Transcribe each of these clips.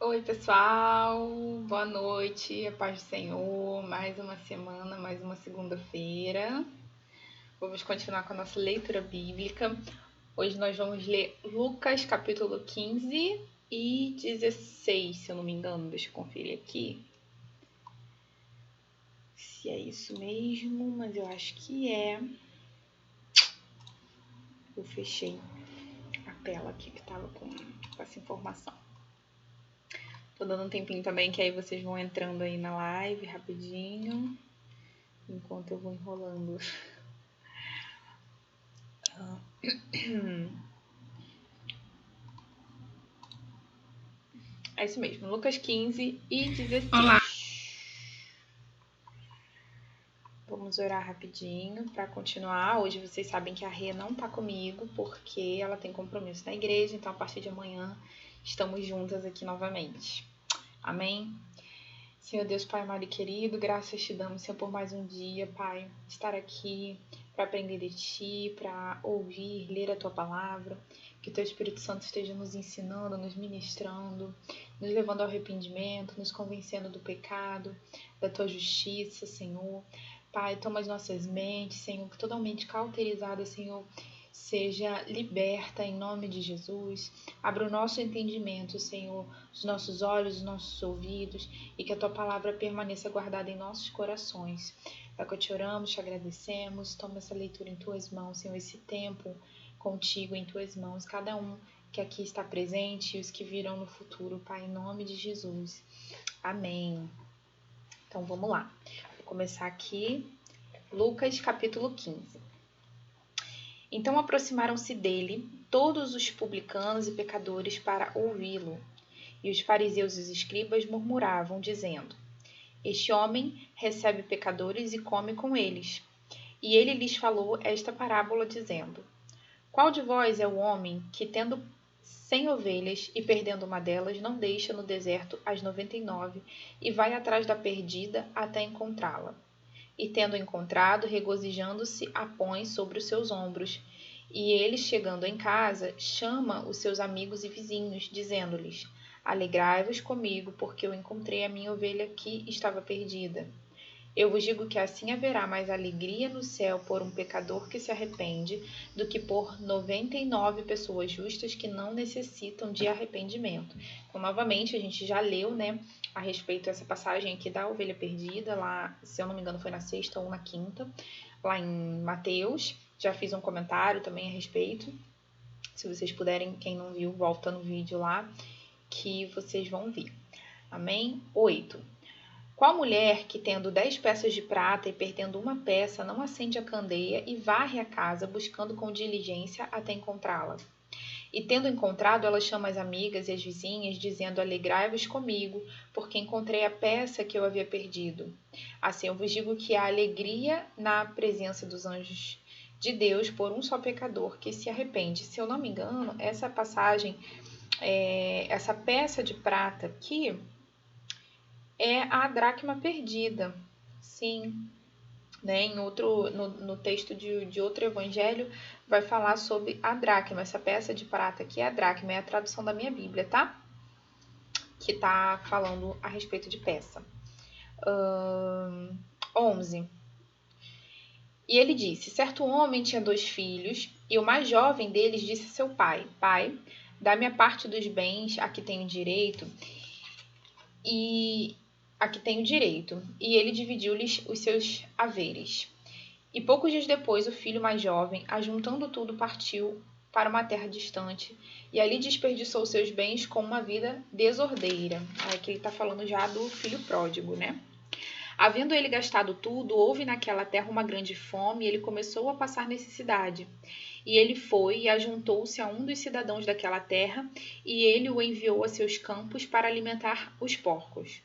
Oi, pessoal, boa noite, a paz do Senhor. Mais uma semana, mais uma segunda-feira. Vamos continuar com a nossa leitura bíblica. Hoje nós vamos ler Lucas capítulo 15 e 16, se eu não me engano. Deixa eu conferir aqui se é isso mesmo, mas eu acho que é. Eu fechei a tela aqui que estava com essa informação. Tô dando um tempinho também, que aí vocês vão entrando aí na live rapidinho, enquanto eu vou enrolando. É isso mesmo, Lucas 15 e 16. Olá. Vamos orar rapidinho para continuar. Hoje vocês sabem que a Rê não tá comigo, porque ela tem compromisso na igreja, então a partir de amanhã estamos juntas aqui novamente. Amém? Senhor Deus, Pai amado e querido, graças te damos, Senhor, por mais um dia, Pai, estar aqui para aprender de Ti, para ouvir, ler a Tua palavra, que o Teu Espírito Santo esteja nos ensinando, nos ministrando, nos levando ao arrependimento, nos convencendo do pecado, da Tua justiça, Senhor. Pai, toma as nossas mentes, Senhor, que totalmente cauterizada, Senhor, seja liberta em nome de Jesus. Abra o nosso entendimento, Senhor, os nossos olhos, os nossos ouvidos, e que a Tua palavra permaneça guardada em nossos corações. É o que te oramos, te agradecemos. Toma essa leitura em Tuas mãos, Senhor, esse tempo contigo em Tuas mãos. Cada um que aqui está presente e os que virão no futuro, Pai, em nome de Jesus. Amém. Então, vamos lá. Vou começar aqui, Lucas, capítulo 15. Então aproximaram-se dele todos os publicanos e pecadores para ouvi-lo. E os fariseus e os escribas murmuravam, dizendo: Este homem recebe pecadores e come com eles. E ele lhes falou esta parábola, dizendo: Qual de vós é o homem que, tendo 100 ovelhas e perdendo uma delas, não deixa no deserto as 99 e vai atrás da perdida até encontrá-la? E tendo encontrado, regozijando-se, a põe sobre os seus ombros. E ele, chegando em casa, chama os seus amigos e vizinhos, dizendo-lhes: Alegrai-vos comigo, porque eu encontrei a minha ovelha que estava perdida. Eu vos digo que assim haverá mais alegria no céu por um pecador que se arrepende do que por 99 pessoas justas que não necessitam de arrependimento. Então, novamente, a gente já leu, né, a respeito dessa passagem aqui da ovelha perdida, lá, se eu não me engano, foi na sexta ou na quinta, lá em Mateus. Já fiz um comentário também a respeito. Se vocês puderem, quem não viu, volta no vídeo lá, que vocês vão ver. Amém? 8. Qual mulher que, tendo 10 peças de prata e perdendo uma peça, não acende a candeia e varre a casa, buscando com diligência até encontrá-la? E tendo encontrado, ela chama as amigas e as vizinhas, dizendo: Alegrai-vos comigo, porque encontrei a peça que eu havia perdido. Assim eu vos digo que há alegria na presença dos anjos de Deus por um só pecador que se arrepende. Se eu não me engano, essa passagem, essa peça de prata aqui, é a dracma perdida. Sim, né? No texto de outro evangelho vai falar sobre a dracma. Essa peça de prata aqui é a dracma, é a tradução da minha Bíblia, tá? Que tá falando a respeito de peça. 11. E ele disse: Certo homem tinha 2 filhos, e o mais jovem deles disse a seu pai: Pai, dá-me a parte dos bens a que tenho direito. E ele dividiu-lhes os seus haveres. E poucos dias depois, o filho mais jovem, ajuntando tudo, partiu para uma terra distante e ali desperdiçou seus bens com uma vida desordeira. Aqui ele está falando já do filho pródigo, né? Havendo ele gastado tudo, houve naquela terra uma grande fome e ele começou a passar necessidade. E ele foi e ajuntou-se a um dos cidadãos daquela terra, e ele o enviou a seus campos para alimentar os porcos.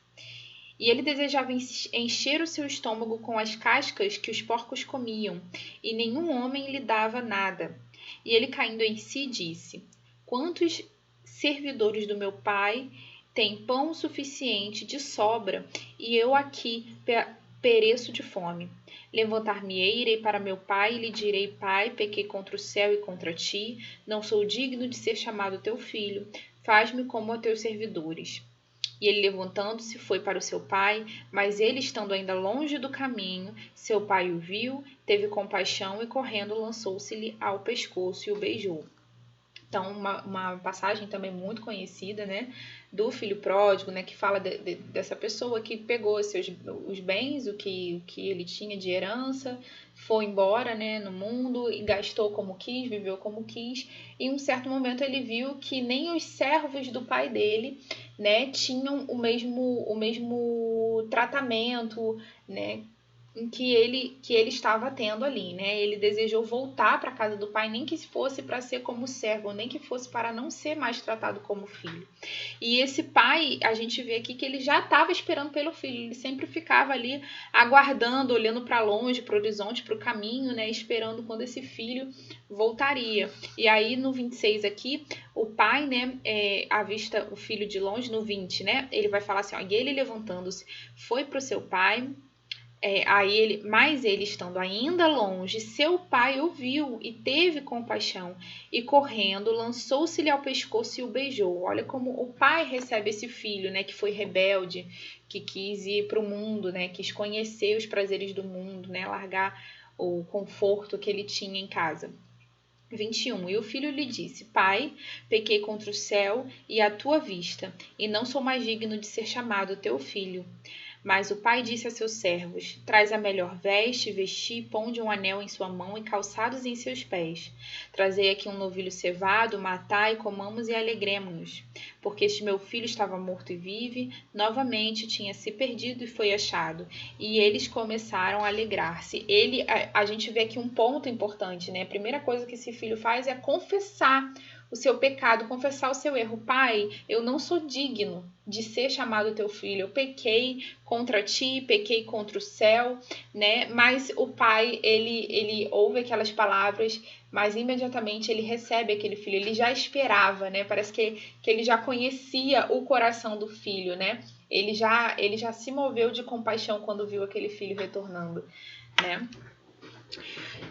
E ele desejava encher o seu estômago com as cascas que os porcos comiam, e nenhum homem lhe dava nada. E ele, caindo em si, disse: Quantos servidores do meu pai têm pão suficiente de sobra, e eu aqui pereço de fome? Levantar-me-ei, irei para meu pai, e lhe direi: Pai, pequei contra o céu e contra ti, não sou digno de ser chamado teu filho, faz-me como a teus servidores. E ele, levantando-se, foi para o seu pai, mas ele, estando ainda longe do caminho, seu pai o viu, teve compaixão e, correndo, lançou-se-lhe ao pescoço e o beijou. Então, uma passagem também muito conhecida, né, do filho pródigo, né, que fala dessa pessoa que pegou os bens, o que ele tinha de herança, foi embora, né, no mundo e gastou como quis, viveu como quis. E em um certo momento ele viu que nem os servos do pai dele, né, tinham o mesmo tratamento, né, em que ele estava tendo ali, né? Ele desejou voltar para a casa do pai, nem que fosse para ser como servo, nem que fosse para não ser mais tratado como filho. E esse pai, a gente vê aqui que ele já estava esperando pelo filho, ele sempre ficava ali aguardando, olhando para longe, para o horizonte, para o caminho, né? Esperando quando esse filho voltaria. E aí no 26 aqui, o pai, né, avista o filho de longe, no 20, né? Ele vai falar assim, ó, e ele levantando-se, foi para o seu pai. Mas ele estando ainda longe, seu pai o viu e teve compaixão, e correndo, lançou-se-lhe ao pescoço e o beijou. Olha como o pai recebe esse filho, né, que foi rebelde, que quis ir para o mundo, né, quis conhecer os prazeres do mundo, né, largar o conforto que ele tinha em casa. 21. E o filho lhe disse, pai, pequei contra o céu e a tua vista, e não sou mais digno de ser chamado teu filho. Mas o pai disse a seus servos, traz a melhor veste, vesti, ponde um anel em sua mão e calçados em seus pés. Trazei aqui um novilho cevado, matai, comamos e alegremo-nos. Porque este meu filho estava morto e vive, novamente tinha se perdido e foi achado. E eles começaram a alegrar-se. A gente vê aqui um ponto importante, né? A primeira coisa que esse filho faz é confessar o seu pecado, confessar o seu erro. Pai, eu não sou digno de ser chamado teu filho. Eu pequei contra ti, pequei contra o céu, né? Mas o pai, ele ouve aquelas palavras, mas imediatamente ele recebe aquele filho. Ele já esperava, né? Parece que ele já conhecia o coração do filho, né? Ele já se moveu de compaixão quando viu aquele filho retornando, né?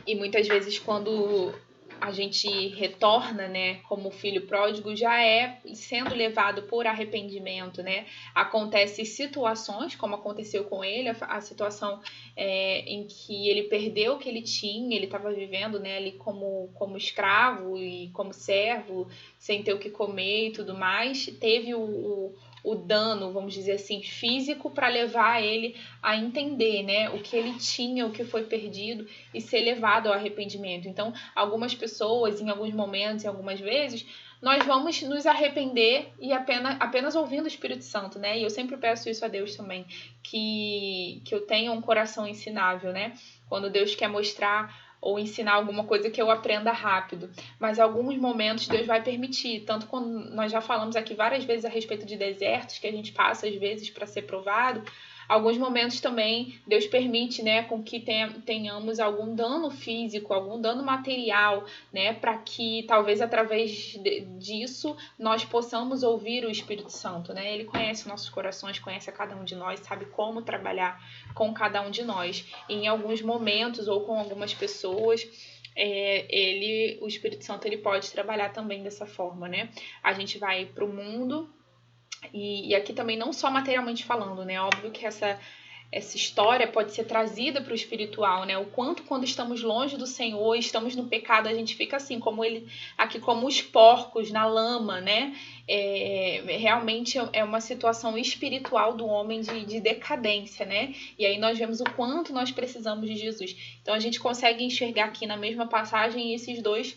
E muitas vezes quando a gente retorna, né, como filho pródigo, já é sendo levado por arrependimento, né? Acontece situações, como aconteceu com ele, a situação em que ele perdeu o que ele tinha, ele estava vivendo, né, ali como escravo e como servo, sem ter o que comer e tudo mais, teve o dano, vamos dizer assim, físico para levar ele a entender, né, o que ele tinha, o que foi perdido e ser levado ao arrependimento. Então, algumas pessoas, em alguns momentos, em algumas vezes, nós vamos nos arrepender e apenas ouvindo o Espírito Santo, né? E eu sempre peço isso a Deus também, que eu tenha um coração ensinável, né? Quando Deus quer mostrar ou ensinar alguma coisa que eu aprenda rápido. Mas alguns momentos Deus vai permitir, tanto quando nós já falamos aqui várias vezes a respeito de desertos que a gente passa às vezes para ser provado, alguns momentos também Deus permite, né, com que tenhamos algum dano físico, algum dano material, né, para que talvez através disso nós possamos ouvir o Espírito Santo, né? Ele conhece nossos corações, conhece a cada um de nós, sabe como trabalhar com cada um de nós. E em alguns momentos ou com algumas pessoas, o Espírito Santo ele pode trabalhar também dessa forma, né? A gente vai para o mundo. E aqui também não só materialmente falando, né? Óbvio que essa história pode ser trazida para o espiritual, né? O quanto quando estamos longe do Senhor, estamos no pecado, a gente fica assim, como os porcos na lama, né? Realmente é uma situação espiritual do homem de decadência, né? E aí nós vemos o quanto nós precisamos de Jesus. Então a gente consegue enxergar aqui na mesma passagem esses dois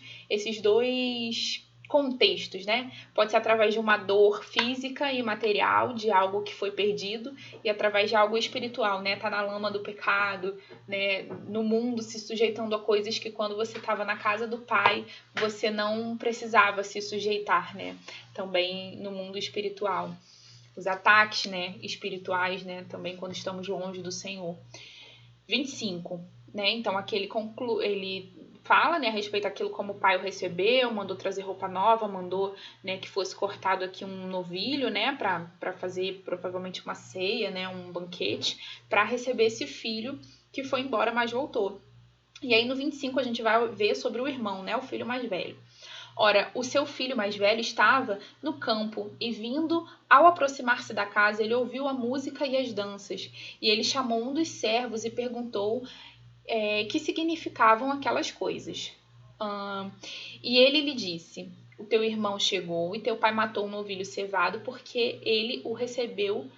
contextos, né? Pode ser através de uma dor física e material, de algo que foi perdido, e através de algo espiritual, né? Tá na lama do pecado, né? No mundo, se sujeitando a coisas que quando você estava na casa do Pai, você não precisava se sujeitar, né? Também no mundo espiritual. Os ataques, né? Espirituais, né? Também quando estamos longe do Senhor. 25, né? Então aqui ele fala, né, a respeito daquilo como o pai o recebeu, mandou trazer roupa nova, mandou, né, que fosse cortado aqui um novilho, né, para fazer provavelmente uma ceia, né, um banquete, para receber esse filho que foi embora, mas voltou. E aí no 25 a gente vai ver sobre o irmão, né, o filho mais velho. Ora, o seu filho mais velho estava no campo e, vindo ao aproximar-se da casa, ele ouviu a música e as danças. E ele chamou um dos servos e perguntou que significavam aquelas coisas. E ele lhe disse: o teu irmão chegou e teu pai matou um novilho cevado porque ele o recebeu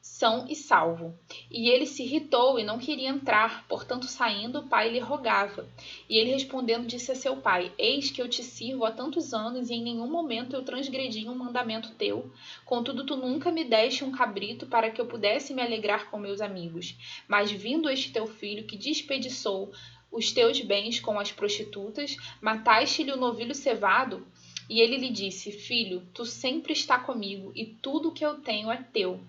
são e salvo. E ele se irritou e não queria entrar, portanto, saindo, o pai lhe rogava. E ele respondendo disse a seu pai: eis que eu te sirvo há tantos anos e em nenhum momento eu transgredi um mandamento teu. Contudo, tu nunca me deste um cabrito para que eu pudesse me alegrar com meus amigos. Mas vindo este teu filho que desperdiçou os teus bens com as prostitutas, mataste-lhe o novilho cevado? E ele lhe disse: filho, tu sempre está comigo e tudo que eu tenho é teu.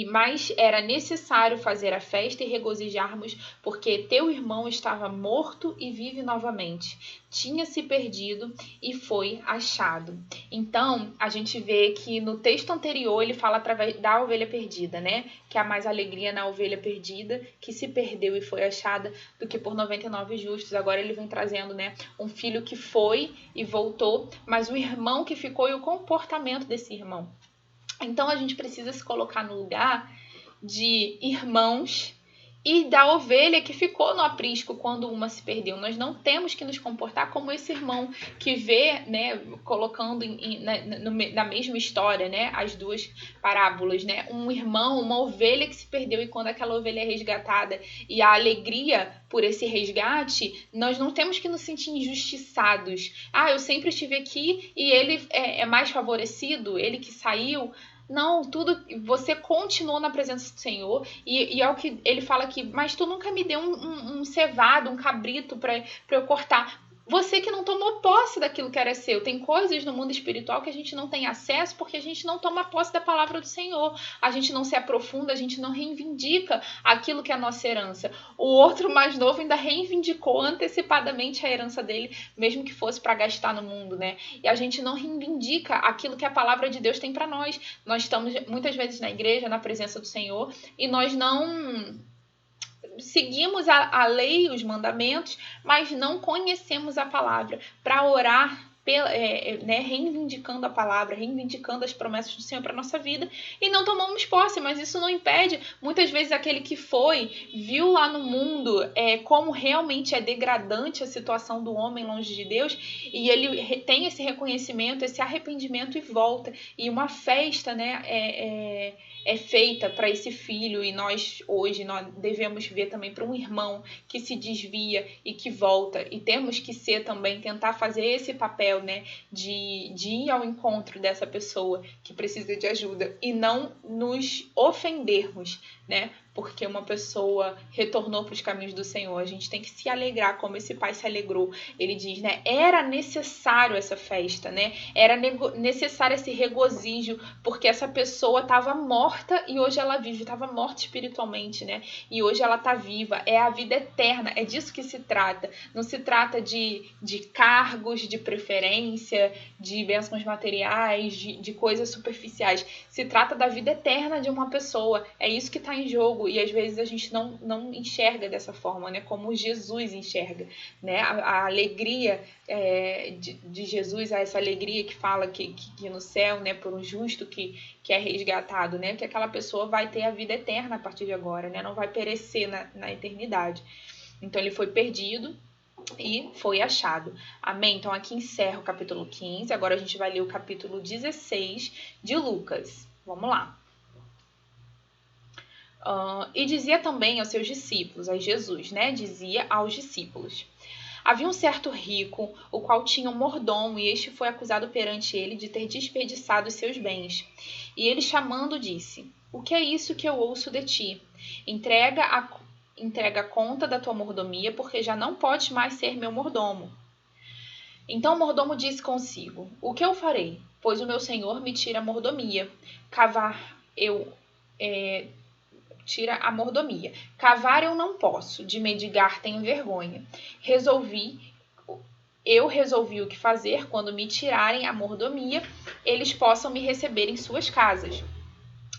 Mas era necessário fazer a festa e regozijarmos, porque teu irmão estava morto e vive novamente. Tinha se perdido e foi achado. Então, a gente vê que no texto anterior ele fala através da ovelha perdida, né? Que há mais alegria na ovelha perdida, que se perdeu e foi achada, do que por 99 justos. Agora ele vem trazendo, né, um filho que foi e voltou, mas o irmão que ficou e o comportamento desse irmão. Então, a gente precisa se colocar no lugar de irmãos e da ovelha que ficou no aprisco quando uma se perdeu. Nós não temos que nos comportar como esse irmão que vê, né, colocando na mesma história, né, as duas parábolas, né, um irmão, uma ovelha que se perdeu e quando aquela ovelha é resgatada e a alegria por esse resgate, nós não temos que nos sentir injustiçados. Eu sempre estive aqui e ele é mais favorecido, ele que saiu. Não, você continuou na presença do Senhor e é o que ele fala aqui, mas tu nunca me deu um cevado, um cabrito para eu cortar. Você que não tomou posse daquilo que era seu. Tem coisas no mundo espiritual que a gente não tem acesso porque a gente não toma posse da palavra do Senhor. A gente não se aprofunda, a gente não reivindica aquilo que é a nossa herança. O outro mais novo ainda reivindicou antecipadamente a herança dele, mesmo que fosse para gastar no mundo, né? E a gente não reivindica aquilo que a palavra de Deus tem para nós. Nós estamos muitas vezes na igreja, na presença do Senhor, e nós não seguimos a lei, os mandamentos, mas não conhecemos a palavra para orar, reivindicando a palavra, reivindicando as promessas do Senhor para a nossa vida e não tomamos posse, mas isso não impede, muitas vezes aquele que viu lá no mundo como realmente é degradante a situação do homem longe de Deus e ele tem esse reconhecimento, esse arrependimento e volta, e uma festa, né, é feita para esse filho, e nós hoje nós devemos ver também para um irmão que se desvia e que volta, e temos que tentar fazer esse papel, né, de ir ao encontro dessa pessoa que precisa de ajuda e não nos ofendermos, né, porque uma pessoa retornou para os caminhos do Senhor. A gente tem que se alegrar como esse pai se alegrou. Ele diz, né, era necessário essa festa, né, era necessário esse regozijo, porque essa pessoa estava morta e hoje ela vive, estava morta espiritualmente, né, e hoje ela está viva, é a vida eterna, é disso que se trata. Não se trata de cargos, de preferência, de bênçãos materiais, de coisas superficiais. Se trata da vida eterna de uma pessoa, é isso que está em jogo. E às vezes a gente não enxerga dessa forma, né? Como Jesus enxerga, né? A alegria de Jesus, essa alegria que fala que no céu, né? Por um justo que é resgatado, né? Que aquela pessoa vai ter a vida eterna a partir de agora, né? Não vai perecer na eternidade. Então ele foi perdido e foi achado. Amém? Então aqui encerra o capítulo 15. Agora a gente vai ler o capítulo 16 de Lucas. Vamos lá. E dizia também aos seus discípulos, a Jesus, né? Dizia aos discípulos: havia um certo rico, o qual tinha um mordomo, e este foi acusado perante ele de ter desperdiçado os seus bens. E ele, chamando, disse: o que é isso que eu ouço de ti? Entrega a conta da tua mordomia, porque já não podes mais ser meu mordomo. Então o mordomo disse consigo: o que eu farei? Pois o meu senhor me tira a mordomia. Tira a mordomia. Cavar eu não posso, de mendigar tenho vergonha. Eu resolvi o que fazer quando me tirarem a mordomia, eles possam me receber em suas casas.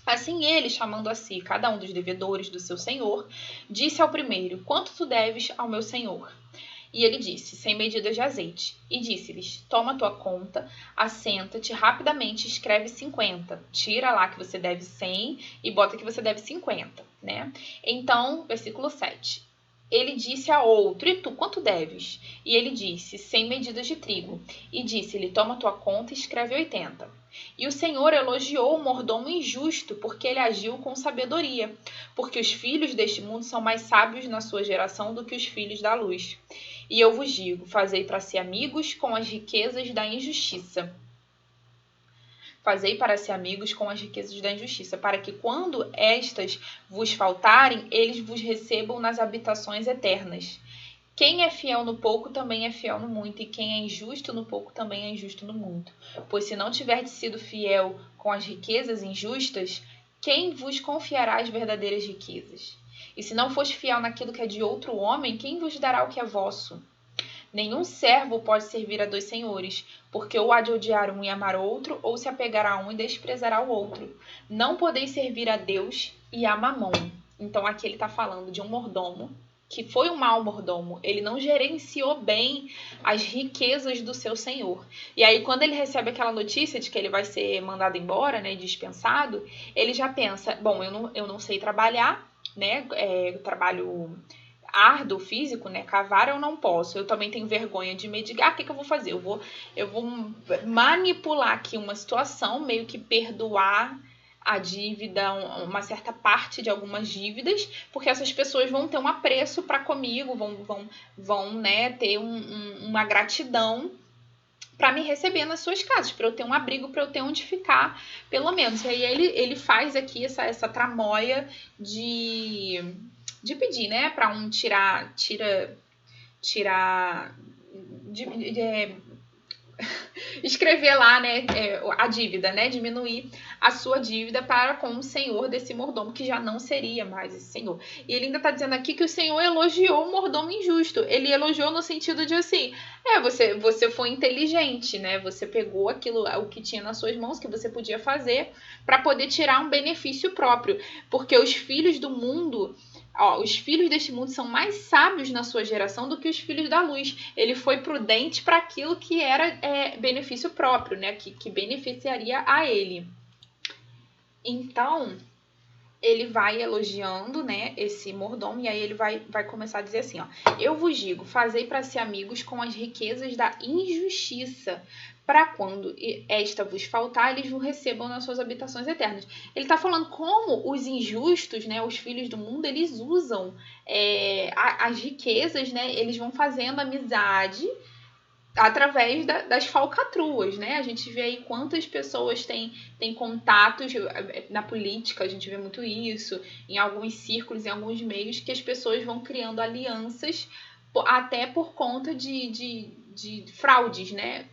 Assim ele, chamando a si cada um dos devedores do seu senhor, disse ao primeiro: quanto tu deves ao meu senhor? E ele disse, 100 medidas de azeite. E disse-lhes, toma tua conta, assenta-te, rapidamente escreve 50. Tira lá que você deve 100 e bota que você deve 50, né? Então, versículo 7. Ele disse a outro, e tu, quanto deves? E ele disse, 100 medidas de trigo. E disse-lhe, toma tua conta e escreve 80. E o Senhor elogiou o mordomo injusto, porque ele agiu com sabedoria. Porque os filhos deste mundo são mais sábios na sua geração do que os filhos da luz. E eu vos digo, fazei para si amigos com as riquezas da injustiça. Fazei para si amigos com as riquezas da injustiça, para que quando estas vos faltarem, eles vos recebam nas habitações eternas. Quem é fiel no pouco também é fiel no muito, e quem é injusto no pouco também é injusto no muito. Pois se não tiverdes sido fiel com as riquezas injustas, quem vos confiará as verdadeiras riquezas? E se não foste fiel naquilo que é de outro homem, quem vos dará o que é vosso? Nenhum servo pode servir a 2 senhores, porque ou há de odiar um e amar outro, ou se apegar a um e desprezará o outro. Não podeis servir a Deus e a Mamon. Então aqui ele está falando de um mordomo, que foi um mau mordomo. Ele não gerenciou bem as riquezas do seu senhor. E aí quando ele recebe aquela notícia de que ele vai ser mandado embora, né, dispensado, ele já pensa, bom, eu não sei trabalhar, né, trabalho árduo, físico, né? Cavar eu não posso. Eu também tenho vergonha de medigar. O que eu vou fazer? Eu vou manipular aqui uma situação, meio que perdoar a dívida, uma certa parte de algumas dívidas, porque essas pessoas vão ter um apreço para comigo, vão né, ter uma gratidão para me receber nas suas casas, para eu ter um abrigo, para eu ter onde ficar, pelo menos. E aí ele faz aqui essa tramóia de pedir, né, para um tirar escrever lá, né, a dívida, né, diminuir a sua dívida para com o senhor desse mordomo, que já não seria mais esse senhor. E ele ainda está dizendo aqui que o Senhor elogiou o mordomo injusto. Ele elogiou no sentido de assim, você foi inteligente, né, você pegou o que tinha nas suas mãos, que você podia fazer, para poder tirar um benefício próprio. Porque os filhos do mundo... os filhos deste mundo são mais sábios na sua geração do que os filhos da luz. Ele foi prudente para aquilo que era benefício próprio, né? Que beneficiaria a ele. Então, ele vai elogiando, né, esse mordomo, e aí ele vai começar a dizer assim, ó, eu vos digo, fazei para si amigos com as riquezas da injustiça, para quando esta vos faltar, eles vos recebam nas suas habitações eternas. Ele está falando como os injustos, né, os filhos do mundo, eles usam as riquezas, né, eles vão fazendo amizade através das falcatruas, né? A gente vê aí quantas pessoas têm contatos na política, a gente vê muito isso, em alguns círculos, em alguns meios, que as pessoas vão criando alianças até por conta de fraudes, né?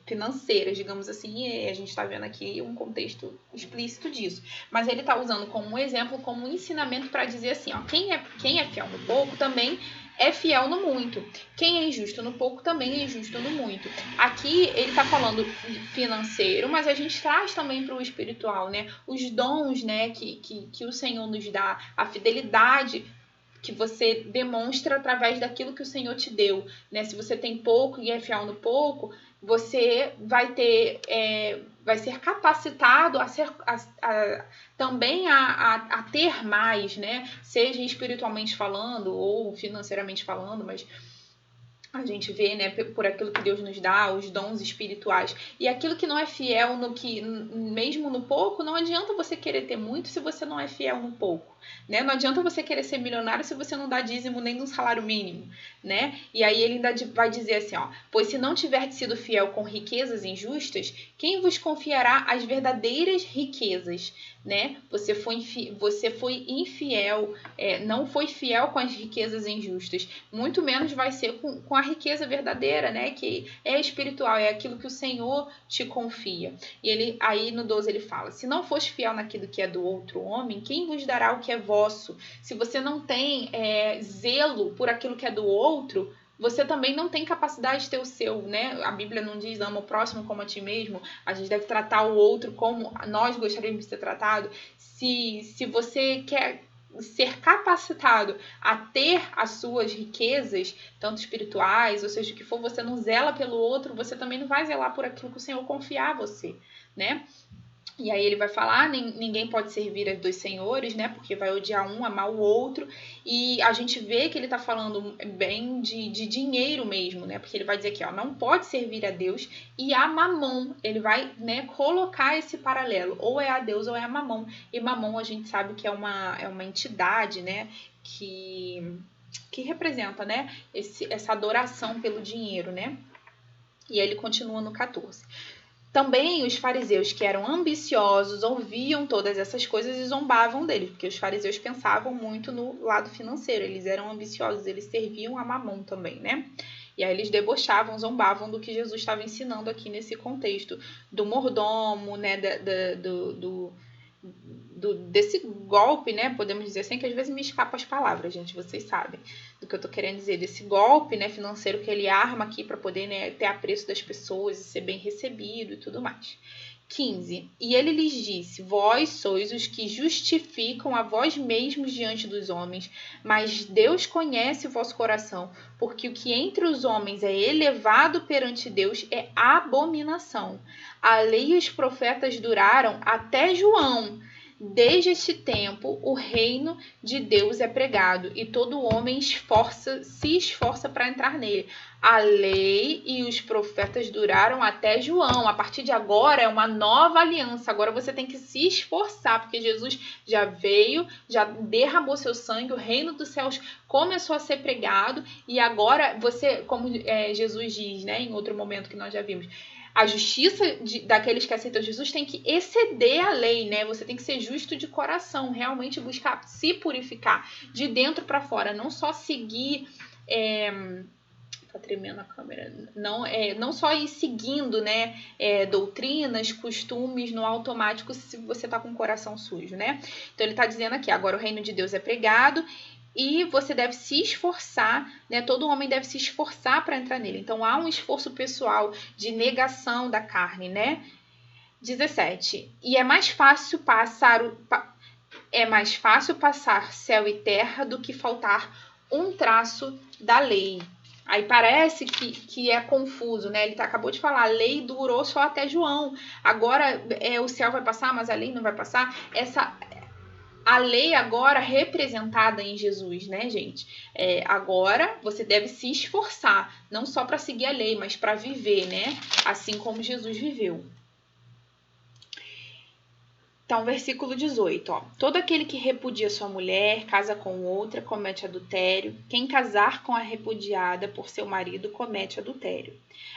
Financeiras, digamos assim, e a gente está vendo aqui um contexto explícito disso. Mas ele está usando como um exemplo, como um ensinamento para dizer assim, ó, quem é fiel no pouco também é fiel no muito. Quem é injusto no pouco também é injusto no muito. Aqui ele está falando financeiro, mas a gente traz também para o espiritual, né? Os dons, né, que o Senhor nos dá, a fidelidade que você demonstra através daquilo que o Senhor te deu, né? Se você tem pouco e é fiel no pouco, você vai ser capacitado também a ter mais, né? Seja espiritualmente falando ou financeiramente falando, mas a gente vê, né, por aquilo que Deus nos dá, os dons espirituais. E aquilo que não é fiel mesmo no pouco, não adianta você querer ter muito se você não é fiel no pouco, né? Não adianta você querer ser milionário se você não dá dízimo nem de um salário mínimo, né? E aí ele ainda vai dizer assim, ó, pois se não tiverdes sido fiel com riquezas injustas, quem vos confiará as verdadeiras riquezas, né? Você foi infiel, não foi fiel com as riquezas injustas, muito menos vai ser com a riqueza verdadeira, né? Que é espiritual, é aquilo que o Senhor te confia. E ele, aí no 12 ele fala, se não foste fiel naquilo que é do outro homem, quem vos dará o que é vosso? Se você não tem zelo por aquilo que é do outro, você também não tem capacidade de ter o seu, né? A Bíblia não diz ama o próximo como a ti mesmo. A gente deve tratar o outro como nós gostaríamos de ser tratado. Se você quer ser capacitado a ter as suas riquezas, tanto espirituais, ou seja, o que for, você não zela pelo outro, você também não vai zelar por aquilo que o Senhor confiar a você, né? E aí ele vai falar, ninguém pode servir a dois senhores, né? Porque vai odiar um, amar o outro. E a gente vê que ele tá falando bem de dinheiro mesmo, né? Porque ele vai dizer aqui, ó, não pode servir a Deus e a Mamon. Ele vai, né, colocar esse paralelo. Ou é a Deus ou é a Mamon. E Mamon a gente sabe que é uma entidade, né? Que representa, né? Essa adoração pelo dinheiro, né? E aí ele continua no 14. Também os fariseus, que eram ambiciosos, ouviam todas essas coisas e zombavam deles, porque os fariseus pensavam muito no lado financeiro, eles eram ambiciosos, eles serviam a Mamon também, né? E aí eles debochavam, zombavam do que Jesus estava ensinando aqui nesse contexto do mordomo, né, desse golpe, né, podemos dizer assim, que às vezes me escapa as palavras, gente, vocês sabem do que eu tô querendo dizer, desse golpe, né, financeiro que ele arma aqui para poder, né, ter apreço das pessoas e ser bem recebido e tudo mais. 15. E ele lhes disse, vós sois os que justificam a vós mesmos diante dos homens, mas Deus conhece o vosso coração, porque o que entre os homens é elevado perante Deus é abominação. A lei e os profetas duraram até João. Desde este tempo, o reino de Deus é pregado e todo homem se esforça para entrar nele. A lei e os profetas duraram até João. A partir de agora é uma nova aliança. Agora você tem que se esforçar, porque Jesus já veio, já derramou seu sangue, o reino dos céus começou a ser pregado e agora você, como Jesus diz, né, em outro momento que nós já vimos, a justiça daqueles que aceitam Jesus tem que exceder a lei, né? Você tem que ser justo de coração, realmente buscar se purificar de dentro para fora, não só seguir. Tá tremendo a câmera. Não só ir seguindo, né, doutrinas, costumes no automático se você tá com o coração sujo, né? Então ele tá dizendo aqui, agora o reino de Deus é pregado e você deve se esforçar, né? Todo homem deve se esforçar para entrar nele. Então há um esforço pessoal de negação da carne, né? 17. E é mais fácil passar céu e terra do que faltar um traço da lei. Aí parece que é confuso, né? Ele acabou de falar, a lei durou só até João. Agora o céu vai passar, mas a lei não vai passar. A lei agora representada em Jesus, né, gente? Agora você deve se esforçar, não só para seguir a lei, mas para viver, né? Assim como Jesus viveu. Então, versículo 18, ó. Todo aquele que repudia sua mulher, casa com outra, comete adultério. Quem casar com a repudiada por seu marido, comete adultério.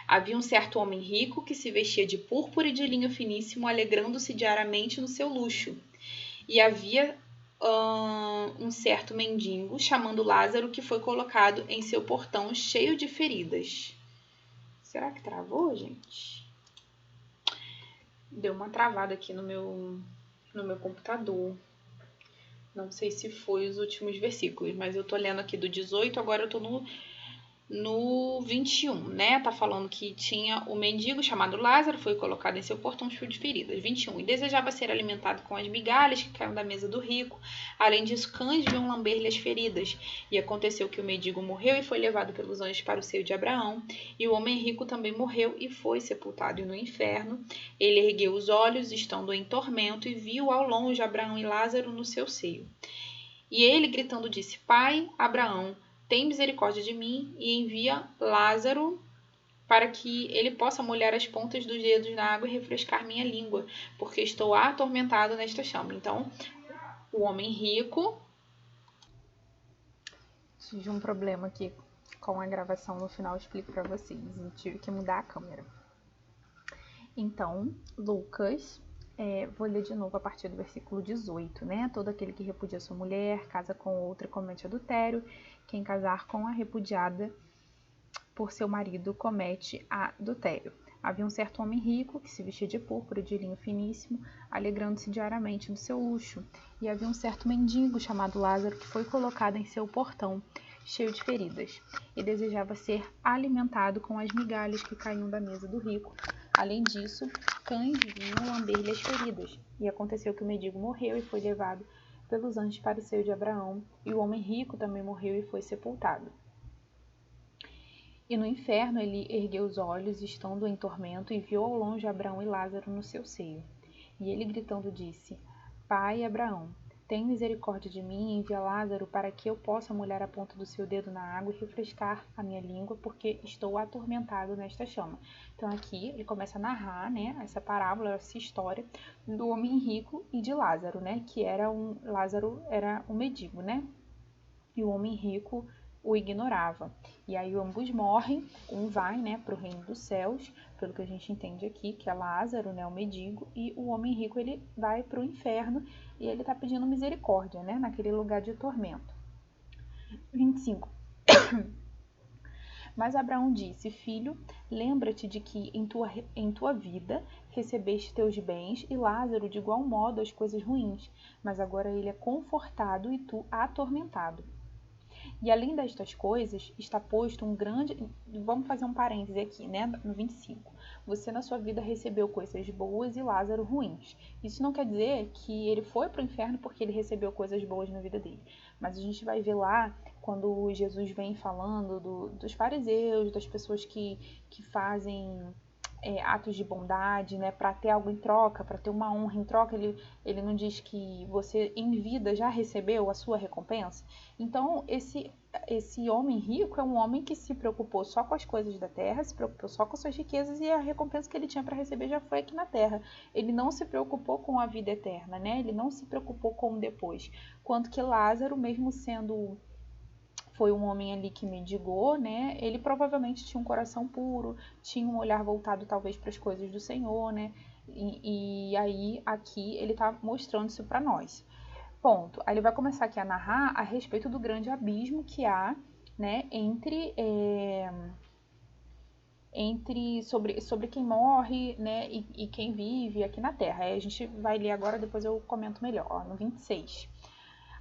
Havia um certo homem rico que se vestia de púrpura e de linho finíssimo, alegrando-se diariamente no seu luxo. E havia um certo mendigo, chamando Lázaro, que foi colocado em seu portão cheio de feridas. Será que travou, gente? Deu uma travada aqui no meu computador. Não sei se foi os últimos versículos, mas eu tô lendo aqui do 18, agora eu tô no 21, né? Tá falando que tinha o mendigo chamado Lázaro, foi colocado em seu portão cheio de feridas. 21. E desejava ser alimentado com as migalhas que caíam da mesa do rico. Além disso, cães vinham lamber-lhe as feridas. E aconteceu que o mendigo morreu e foi levado pelos anjos para o seio de Abraão. E o homem rico também morreu e foi sepultado no inferno. Ele ergueu os olhos, estando em tormento, e viu ao longe Abraão e Lázaro no seu seio. E ele, gritando, disse: Pai, Abraão, tem misericórdia de mim e envia Lázaro para que ele possa molhar as pontas dos dedos na água e refrescar minha língua, porque estou atormentado nesta chama. Então, o homem rico... Tive um problema aqui com a gravação, no final eu explico para vocês. Eu tive que mudar a câmera. Então, Lucas... vou ler de novo a partir do versículo 18, né? Todo aquele que repudia sua mulher, casa com outra, comete adultério. Quem casar com a repudiada por seu marido, comete adultério. Havia um certo homem rico, que se vestia de púrpura e de linho finíssimo, alegrando-se diariamente no seu luxo. E havia um certo mendigo, chamado Lázaro, que foi colocado em seu portão, cheio de feridas, e desejava ser alimentado com as migalhas que caíam da mesa do rico. Além disso, cães vinham lamber-lhe as feridas. E aconteceu que o mendigo morreu e foi levado pelos anjos para o seio de Abraão, e o homem rico também morreu e foi sepultado. E no inferno ele ergueu os olhos, estando em tormento, e viu ao longe Abraão e Lázaro no seu seio. E ele gritando disse: Pai Abraão, tem misericórdia de mim e envia Lázaro para que eu possa molhar a ponta do seu dedo na água e refrescar a minha língua, porque estou atormentado nesta chama. Então aqui ele começa a narrar, né, essa parábola, essa história do homem rico e de Lázaro, né, que Lázaro era um mendigo, né, e o homem rico o ignorava. E aí ambos morrem, um vai, né, para o reino dos céus, pelo que a gente entende aqui, que é Lázaro, né, o mendigo, e o homem rico ele vai para o inferno e ele está pedindo misericórdia, né, naquele lugar de tormento. 25. Mas Abraão disse: Filho, lembra-te de que em tua vida recebeste teus bens e Lázaro de igual modo as coisas ruins, mas agora ele é confortado e tu atormentado. E além destas coisas, está posto um grande... Vamos fazer um parêntese aqui, né? No 25. Você na sua vida recebeu coisas boas e Lázaro ruins. Isso não quer dizer que ele foi para o inferno porque ele recebeu coisas boas na vida dele. Mas a gente vai ver lá, quando Jesus vem falando dos fariseus, das pessoas que fazem... atos de bondade, né, para ter algo em troca, para ter uma honra em troca, ele não diz que você em vida já recebeu a sua recompensa. Então, esse homem rico é um homem que se preocupou só com as coisas da terra, se preocupou só com suas riquezas e a recompensa que ele tinha para receber já foi aqui na terra. Ele não se preocupou com a vida eterna, né? Ele não se preocupou com o depois. Quanto que Lázaro, mesmo sendo... foi um homem ali que mendigou, né? Ele provavelmente tinha um coração puro, tinha um olhar voltado talvez para as coisas do Senhor, né? E aí aqui ele está mostrando isso para nós. Ponto. Aí ele vai começar aqui a narrar a respeito do grande abismo que há, né, sobre quem morre, né, e quem vive aqui na Terra. Aí a gente vai ler agora, depois eu comento melhor, ó, no 26.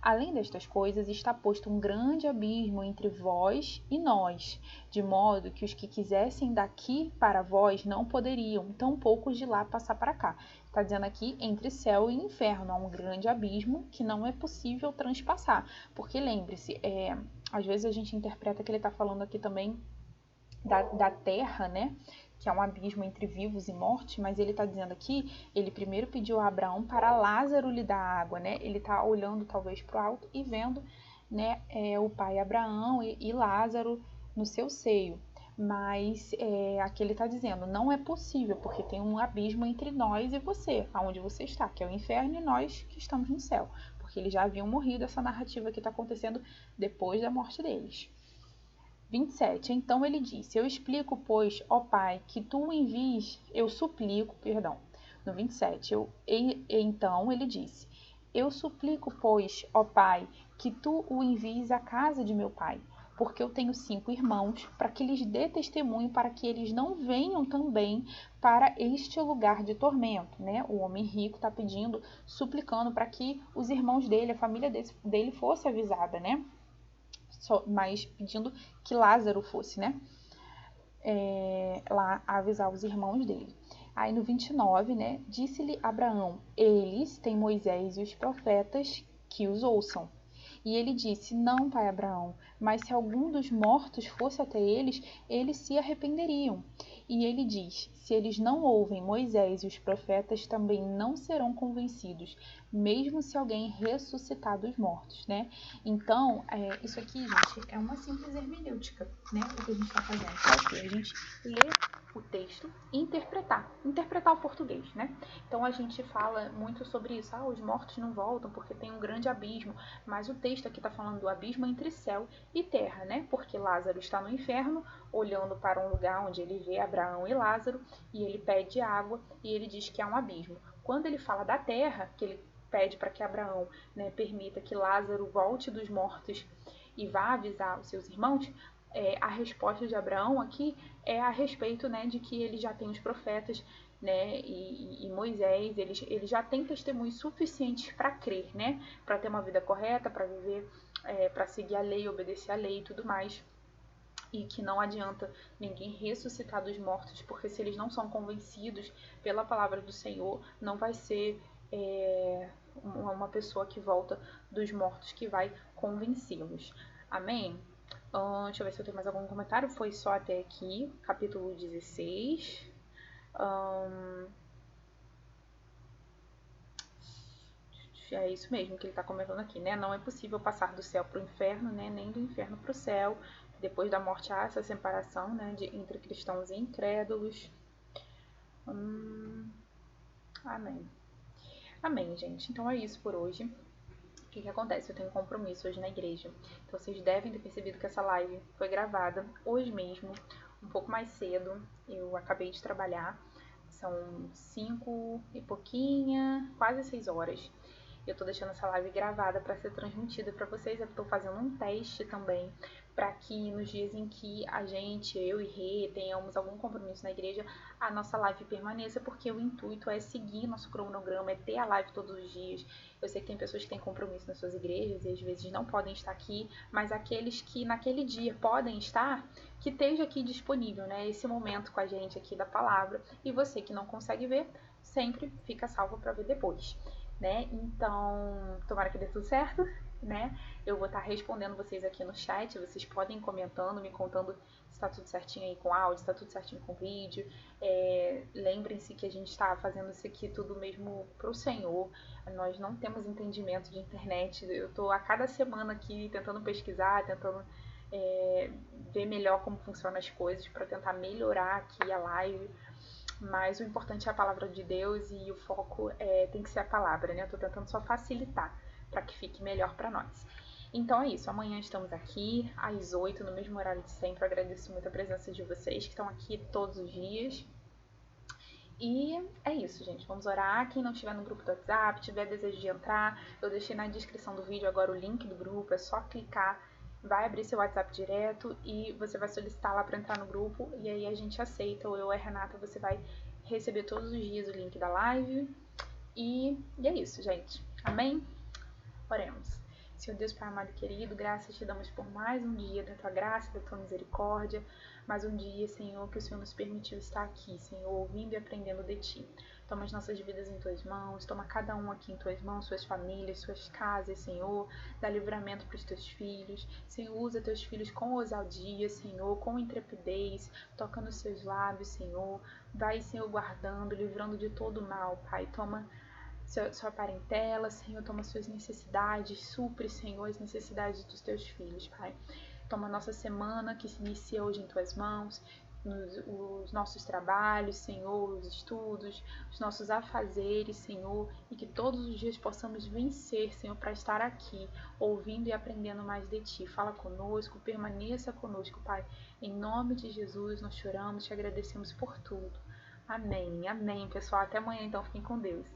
Além destas coisas, está posto um grande abismo entre vós e nós, de modo que os que quisessem daqui para vós não poderiam, tampouco de lá passar para cá. Está dizendo aqui, entre céu e inferno, há um grande abismo que não é possível transpassar. Porque lembre-se, às vezes a gente interpreta que ele está falando aqui também da terra, né? Que é um abismo entre vivos e mortos, mas ele está dizendo aqui, ele primeiro pediu a Abraão para Lázaro lhe dar água, né? Ele está olhando talvez para o alto e vendo, né, o pai Abraão e Lázaro no seu seio. Mas aqui ele está dizendo, não é possível, porque tem um abismo entre nós e você, aonde você está, que é o inferno, e nós que estamos no céu. Porque eles já haviam morrido, essa narrativa que está acontecendo depois da morte deles. 27. Então ele disse: Eu explico, pois, ó Pai, que tu o envies, eu suplico, perdão. No 27, então ele disse: Eu suplico, pois, ó Pai, que tu o envies à casa de meu pai, porque eu tenho 5 irmãos, para que lhes dê testemunho, para que eles não venham também para este lugar de tormento, né? O homem rico está pedindo, suplicando para que os irmãos dele, a família dele fosse avisada, né? Mas pedindo que Lázaro fosse, né? Lá avisar os irmãos dele. Aí no 29, né? Disse-lhe Abraão: Eles têm Moisés e os profetas que os ouçam. E ele disse: Não, pai Abraão, mas se algum dos mortos fosse até eles, eles se arrependeriam. E ele diz: Se eles não ouvem Moisés e os profetas, também não serão convencidos, mesmo se alguém ressuscitar dos mortos, né? Então, isso aqui, gente, é uma simples hermenêutica, né? O que a gente está fazendo. É a gente lê o texto e interpretar o português, né? Então a gente fala muito sobre isso, os mortos não voltam porque tem um grande abismo, mas o texto aqui está falando do abismo entre céu e terra, né? Porque Lázaro está no inferno, olhando para um lugar onde ele vê Abraão e Lázaro, e ele pede água, e ele diz que há um abismo. Quando ele fala da terra, que ele pede para que Abraão, né, permita que Lázaro volte dos mortos e vá avisar os seus irmãos, a resposta de Abraão aqui é a respeito, né, de que ele já tem os profetas, né, e Moisés, ele já tem testemunhos suficientes para crer, né, para ter uma vida correta, para viver, para seguir a lei, obedecer a lei e tudo mais. E que não adianta ninguém ressuscitar dos mortos, porque se eles não são convencidos pela palavra do Senhor, não vai ser uma pessoa que volta dos mortos que vai convencê-los. Amém? Deixa eu ver se eu tenho mais algum comentário. Foi só até aqui, capítulo 16. É isso mesmo que ele está comentando aqui, né? Não é possível passar do céu para o inferno, né? Nem do inferno para o céu. Depois da morte há essa separação, né? Entre cristãos e incrédulos. Amém. Amém, gente. Então é isso por hoje. O que acontece? Eu tenho um compromisso hoje na igreja. Então vocês devem ter percebido que essa live foi gravada hoje mesmo, um pouco mais cedo. Eu acabei de trabalhar. São 5 e pouquinha, quase 6 horas. Eu tô deixando essa live gravada para ser transmitida para vocês. Eu tô fazendo um teste também para que nos dias em que a gente, eu e Rê, tenhamos algum compromisso na igreja, a nossa live permaneça, porque o intuito é seguir nosso cronograma, é ter a live todos os dias. Eu sei que tem pessoas que têm compromisso nas suas igrejas e às vezes não podem estar aqui, mas aqueles que naquele dia podem estar, que esteja aqui disponível, né? Esse momento com a gente aqui da palavra. E você que não consegue ver, sempre fica salvo para ver depois, né? Então, tomara que dê tudo certo, né? Eu vou estar respondendo vocês aqui no chat, vocês podem ir comentando, me contando se tá tudo certinho aí com áudio, se tá tudo certinho com vídeo. Lembrem-se que a gente está fazendo isso aqui tudo mesmo pro Senhor. Nós não temos entendimento de internet. Eu tô a cada semana aqui tentando pesquisar, tentando ver melhor como funcionam as coisas para tentar melhorar aqui a live. Mas o importante é a palavra de Deus e o foco tem que ser a palavra, né? Eu tô tentando só facilitar para que fique melhor para nós. Então é isso, amanhã estamos aqui às 8, no mesmo horário de sempre. Eu agradeço muito a presença de vocês que estão aqui todos os dias. E é isso, gente. Vamos orar. Quem não estiver no grupo do WhatsApp, tiver desejo de entrar, eu deixei na descrição do vídeo agora o link do grupo. É só clicar, vai abrir seu WhatsApp direto e você vai solicitar lá para entrar no grupo. E aí a gente aceita, ou eu e a Renata, você vai receber todos os dias o link da live. E é isso, gente. Amém? Oremos. Senhor Deus, Pai amado e querido, graças te damos por mais um dia da tua graça, da tua misericórdia, mais um dia, Senhor, que o Senhor nos permitiu estar aqui, Senhor, ouvindo e aprendendo de ti. Toma as nossas vidas em tuas mãos, toma cada um aqui em tuas mãos, suas famílias, suas casas, Senhor, dá livramento para os teus filhos, Senhor, usa teus filhos com ousadia, Senhor, com intrepidez, toca nos seus lábios, Senhor, vai, Senhor, guardando, livrando de todo mal, Pai, toma sua parentela, Senhor, toma suas necessidades, supre, Senhor, as necessidades dos teus filhos, Pai. Toma a nossa semana que se inicia hoje em tuas mãos, os nossos trabalhos, Senhor, os estudos, os nossos afazeres, Senhor, e que todos os dias possamos vencer, Senhor, para estar aqui, ouvindo e aprendendo mais de Ti. Fala conosco, permaneça conosco, Pai. Em nome de Jesus, nós choramos, te agradecemos por tudo. Amém, amém, pessoal. Até amanhã, então, fiquem com Deus.